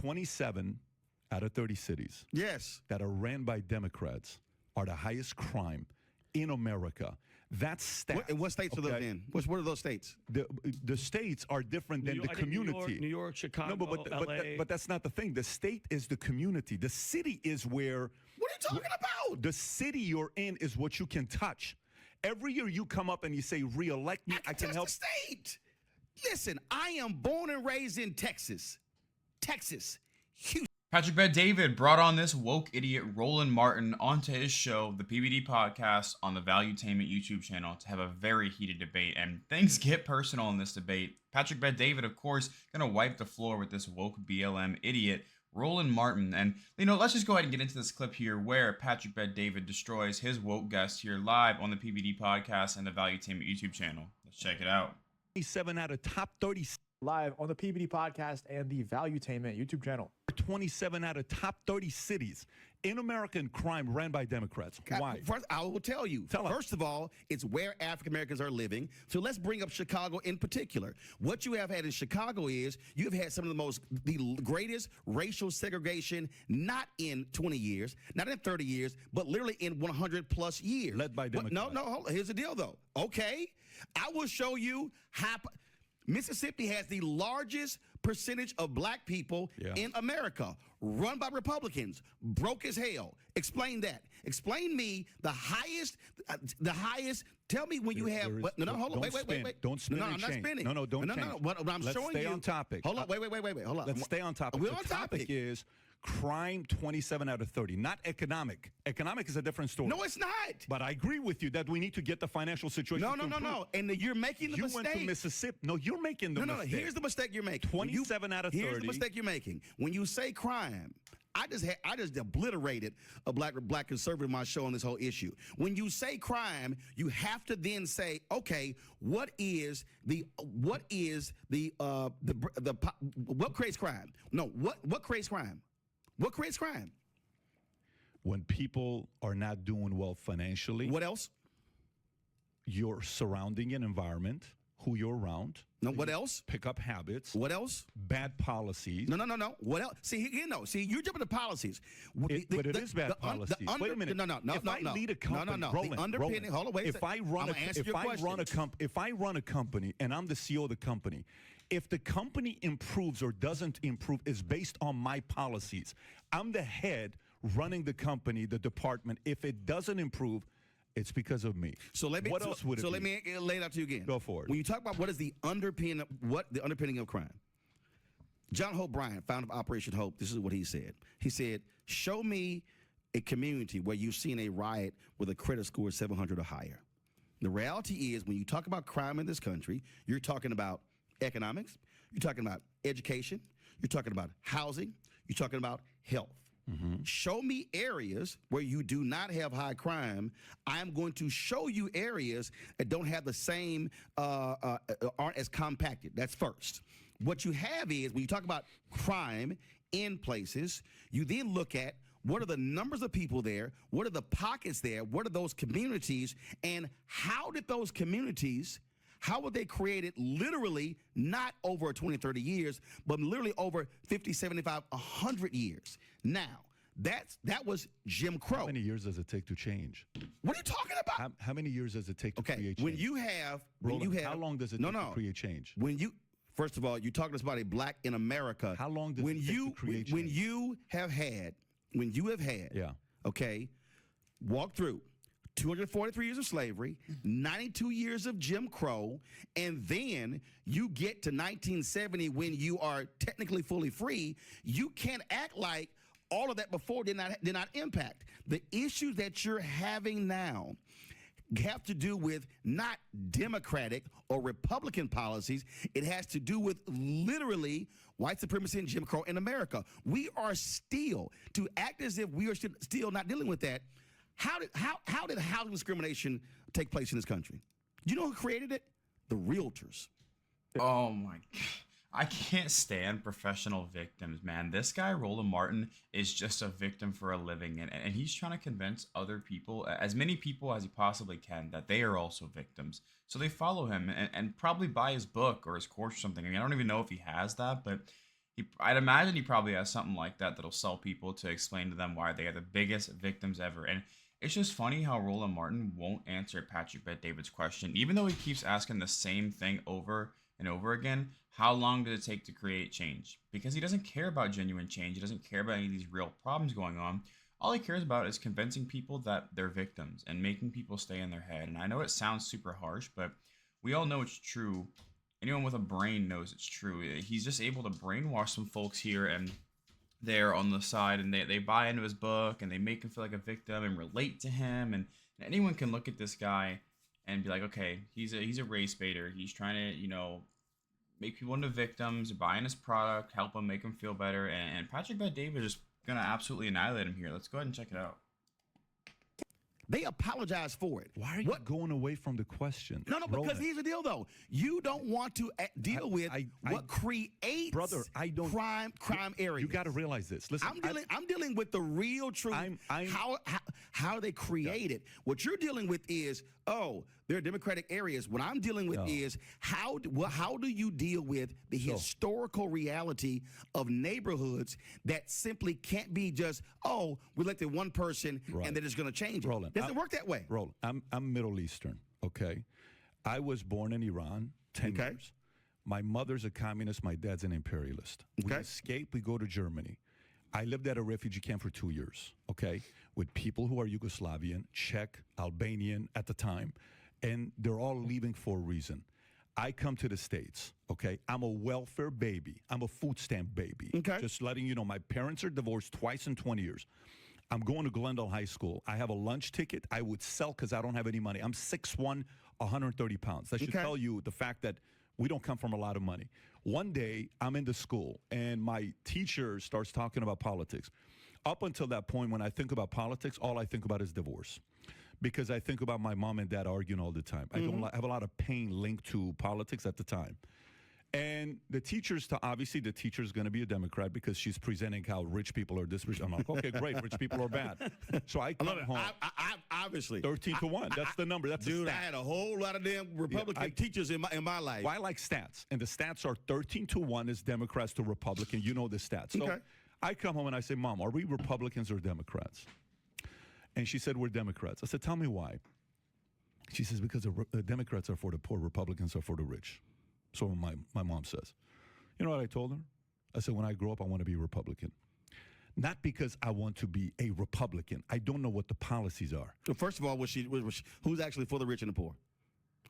27 out of 30 cities Yes. that are ran by Democrats are the highest crime in America. That's stats. What states are those in? What are those states? The states are different than the community. New York, Chicago, No, LA. but that's not the thing. The state is the community. The city is where. What are you talking about? The city you're in is what you can touch. Every year you come up and you say, "Re-elect me. I can help." The state. Listen, I am born and raised in Texas. Houston. Patrick Bet David brought on this woke idiot Roland Martin onto his show, the PBD Podcast, on the Valuetainment YouTube channel to have a very heated debate, and things get personal in this debate. Patrick Bet David, of course, gonna wipe the floor with this woke BLM idiot Roland Martin, and let's just go ahead and get into this clip here where Patrick Bet David destroys his woke guest here live on the PBD Podcast and the Valuetainment YouTube channel. Let's check it out. 27 out of top 30. Live on the PBD Podcast and the Valuetainment YouTube channel. 27 out of top 30 cities in American crime ran by Democrats. Why? First, I will tell you. First of all, it's where African Americans are living. So let's bring up Chicago in particular. What you have had in Chicago is you've had some of the greatest racial segregation, not in 20 years, not in 30 years, but literally in 100 plus years. Led by Democrats. No, hold on. Here's the deal, though. Okay, I will show you how. Mississippi has the largest percentage of black people in America, run by Republicans, broke as hell. Explain that. Explain me the highest. Tell me when you have. Hold on. Wait. Don't spin. No, I'm not spinning. No, don't change. No. What I'm Let's showing stay you. on topic. Hold on. Wait. Hold on. Let's stay on topic. We're the on topic is crime 27 out of 30, not economic. Economic is a different story. No, it's not. But I agree with you that we need to get the financial situation. No. And you're making the mistake. You went to Mississippi. No, you're making the mistake. Here's the mistake you're making. 27 out of 30. Here's the mistake you're making. When you say crime, I just obliterated a black conservative on my show on this whole issue. When you say crime, you have to then say, okay, what creates crime? No, what creates crime? What creates crime? When people are not doing well financially. What else? Your surrounding and environment, who you're around. No, what else? Pick up habits. What else? Bad policies. No. What else? See, you're jumping to policies. But it is bad policies. Wait a minute. No. If I lead a company, Roland, The underpinning. Hold on, wait. If I run a company and I'm the CEO of the company, if the company improves or doesn't improve is based on my policies. I'm the head running the company, the department. If it doesn't improve, it's because of me. So let me. What else would it be? So let me lay it out to you again. Go for it. When you talk about what is the underpinning of crime, John Hope Bryant, founder of Operation Hope, this is what he said. He said, "Show me a community where you've seen a riot with a credit score of 700 or higher." The reality is, when you talk about crime in this country, you're talking about economics, you're talking about education, you're talking about housing, you're talking about health. Mm-hmm. Show me areas where you do not have high crime. I'm going to show you areas that don't have the same, aren't as compacted. That's first. What you have is, when you talk about crime in places, you then look at what are the numbers of people there, what are the pockets there, what are those communities, and how did those communities, how were they created literally not over 20, 30 years, but literally over 50, 75, 100 years? Now, that was Jim Crow. How many years does it take to change? What are you talking about? How many years does it take to create change? When you have, how long does it take to create change? First of all, you're talking to us about a black in America. How long does it take to create change? When you have had, walk through 243 years of slavery, 92 years of Jim Crow, and then you get to 1970 when you are technically fully free, you can't act like all of that before did not impact. The issues that you're having now have to do with not Democratic or Republican policies. It has to do with literally white supremacy and Jim Crow in America. We are still, to act as if we are still not dealing with that. How did housing discrimination take place in this country? Do you know who created it? The realtors. Oh my God. I can't stand professional victims, man. This guy, Roland Martin, is just a victim for a living. And he's trying to convince other people, as many people as he possibly can, that they are also victims. So they follow him and probably buy his book or his course or something. I mean, I don't even know if he has that, but I'd imagine he probably has something like that that'll sell people to explain to them why they are the biggest victims ever. And it's just funny how Roland Martin won't answer Patrick Bet-David's question, even though he keeps asking the same thing over and over again. How long did it take to create change? Because he doesn't care about genuine change. He doesn't care about any of these real problems going on. All he cares about is convincing people that they're victims and making people stay in their head. And I know it sounds super harsh, but we all know it's true. Anyone with a brain knows it's true. He's just able to brainwash some folks here and there on the side, and they buy into his book, and they make him feel like a victim and relate to him. And anyone can look at this guy and be like, okay, he's a race baiter. He's trying to, make people into victims, buying his product, help him, make him feel better. And Patrick Bet-David is going to absolutely annihilate him here. Let's go ahead and check it out. They apologize for it. Why are you going away from the question? No, because here's the deal, though. You don't want to deal with what creates crime areas. You got to realize this. Listen, I'm dealing with the real truth. How they create it. What you're dealing with is, there are democratic areas. What I'm dealing with is how do you deal with the historical reality of neighborhoods that simply can't be just, we elected one person and they're just going to change it. Roland, doesn't work that way. Roland, I'm Middle Eastern, okay? I was born in Iran, 10 years. My mother's a communist. My dad's an imperialist. We escape. We go to Germany. I lived at a refugee camp for 2 years, okay, with people who are Yugoslavian, Czech, Albanian at the time, and they're all leaving for a reason. I come to the States, okay? I'm a welfare baby. I'm a food stamp baby. Okay. Just letting you know, my parents are divorced twice in 20 years. I'm going to Glendale High School. I have a lunch ticket I would sell because I don't have any money. I'm 6'1", 130 pounds. That should tell you the fact that we don't come from a lot of money. One day, I'm in the school, and my teacher starts talking about politics. Up until that point, when I think about politics, all I think about is divorce. Because I think about my mom and dad arguing all the time. I have a lot of pain linked to politics at the time. And the teacher's going to be a Democrat because she's presenting how rich people are this rich. I'm like, okay, great, rich people are bad. So I come home. Obviously. 13-1. That's the number. That's dude, I had a whole lot of damn Republican teachers in my life. Well, I like stats. And the stats are 13-1 is Democrats to Republican. You know the stats. So I come home and I say, Mom, are we Republicans or Democrats? And she said, we're Democrats. I said, tell me why. She says, because the Democrats are for the poor, Republicans are for the rich. So my mom says. You know what I told her? I said, when I grow up, I want to be a Republican. Not because I want to be a Republican. I don't know what the policies are. Well, first of all, who's actually for the rich and the poor?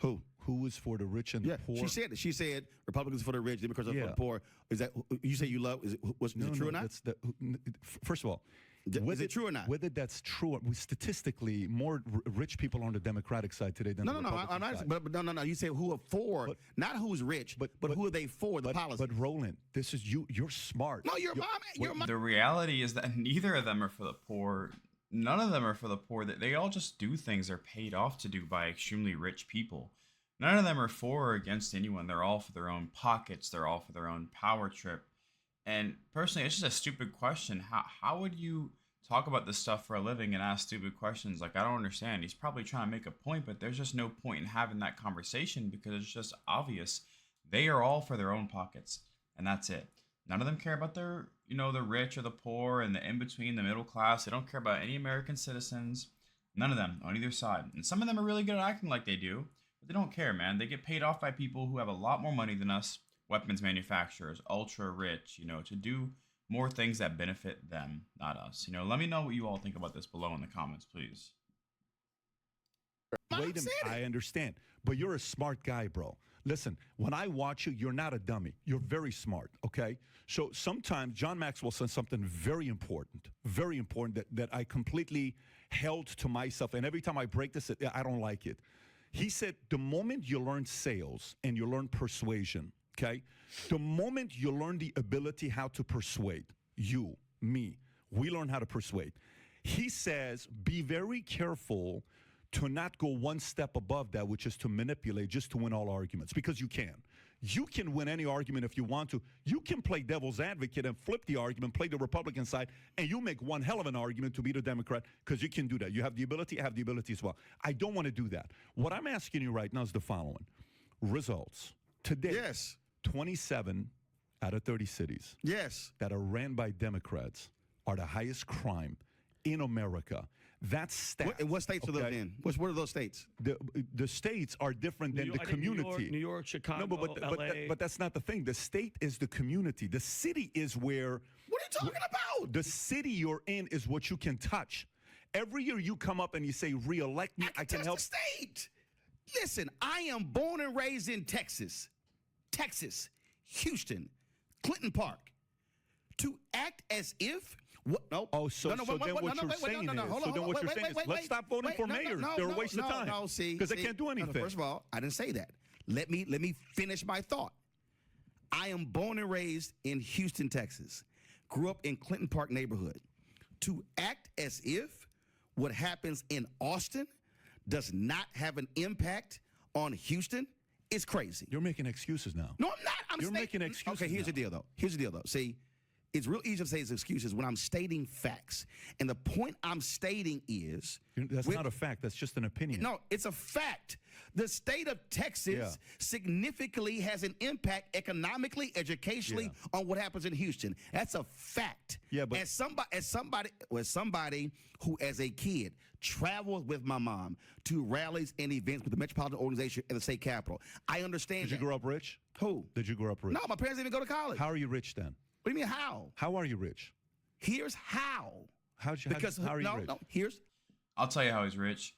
Who? Who is for the rich and the poor? She said it. She said Republicans for the rich, Democrats are for the poor. Is that you say you love? Is it true or not? First of all, is it true or not? Whether that's true, statistically, more rich people are on the Democratic side today than the Republican side. But no. You say who are for, not who's rich, but who are they for the policy? But Roland, this is you. You're smart. No, you're mom. The reality is that neither of them are for the poor. None of them are for the poor. They all just do things they're paid off to do by extremely rich people. None of them are for or against anyone. They're all for their own pockets. They're all for their own power trip. And personally, it's just a stupid question. How would you talk about this stuff for a living and ask stupid questions? Like, I don't understand. He's probably trying to make a point, but there's just no point in having that conversation because it's just obvious. They are all for their own pockets, and that's it. None of them care about the rich or the poor and the in-between, the middle class. They don't care about any American citizens. None of them on either side. And some of them are really good at acting like they do, but they don't care, man. They get paid off by people who have a lot more money than us, weapons manufacturers, ultra rich, to do more things that benefit them, not us. Let me know what you all think about this below in the comments, please. Wait a minute, I understand, but you're a smart guy, bro. Listen, when I watch you, you're not a dummy. You're very smart, okay? So sometimes John Maxwell said something very important that I completely held to myself. And every time I break this, I don't like it. He said, the moment you learn sales and you learn persuasion, okay? The moment you learn the ability how to persuade, you, me, we learn how to persuade. He says, be very careful to not go one step above that, which is to manipulate just to win all arguments, because you can. You can win any argument if you want to. You can play devil's advocate and flip the argument, play the Republican side, and you make one hell of an argument to beat a Democrat because you can do that. You have the ability, I have the ability as well. I don't want to do that. What I'm asking you right now is the following. Results. Today, 27 out of 30 cities Yes. that are ran by Democrats are the highest crime in America. That's stats. What states are those in? What are those states? The states are different than the I think community. New York, Chicago, No, LA. but that's not the thing. The state is the community. The city is where. What are you talking about? The city you're in is what you can touch. Every year you come up and you say, "Re-elect me. I can touch help." the state. Listen, I am born and raised in Texas, Houston, Clinton Park. To act as if. What? No. Oh, so then what you're saying is, let's stop voting for mayors. They're a waste of time. No, see, because they can't do anything. First of all, I didn't say that. Let me finish my thought. I am born and raised in Houston, Texas. Grew up in Clinton Park neighborhood. To act as if what happens in Austin does not have an impact on Houston is crazy. You're making excuses now. No, I'm not. You're making excuses. Okay, here's the deal, though. See, it's real easy to say it's excuses when I'm stating facts. And the point I'm stating is... That's not a fact. That's just an opinion. No, it's a fact. The state of Texas significantly has an impact economically, educationally on what happens in Houston. That's a fact. Yeah, but as somebody who, as a kid, traveled with my mom to rallies and events with the Metropolitan Organization and the state capitol, I understand. Did you grow up rich? Who? Did you grow up rich? No, my parents didn't even go to college. How are you rich then? What do you mean how? How are you rich? Here's how. How are you rich? No, here's. I'll tell you how he's rich.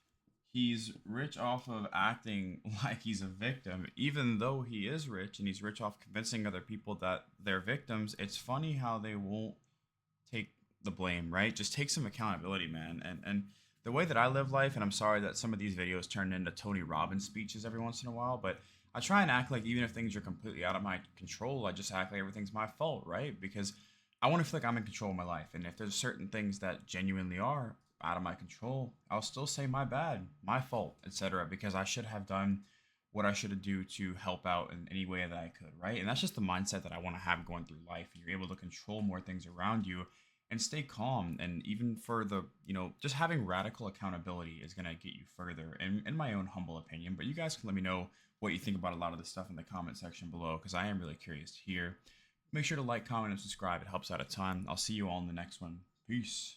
He's rich off of acting like he's a victim, even though he is rich, and he's rich off convincing other people that they're victims. It's funny how they won't take the blame, right? Just take some accountability, man. And the way that I live life, and I'm sorry that some of these videos turn into Tony Robbins speeches every once in a while, but I try and act like even if things are completely out of my control, I just act like everything's my fault, right? Because I want to feel like I'm in control of my life. And if there's certain things that genuinely are out of my control, I'll still say my bad, my fault, etc. Because I should have done what I should do to help out in any way that I could, right? And that's just the mindset that I want to have going through life. And you're able to control more things around you and stay calm. And even for the, just having radical accountability is going to get you further, in my own humble opinion. But you guys can let me know what you think about a lot of this stuff in the comment section below, because I am really curious to hear. Make sure to like, comment, and subscribe. It helps out a ton. I'll see you all in the next one. Peace.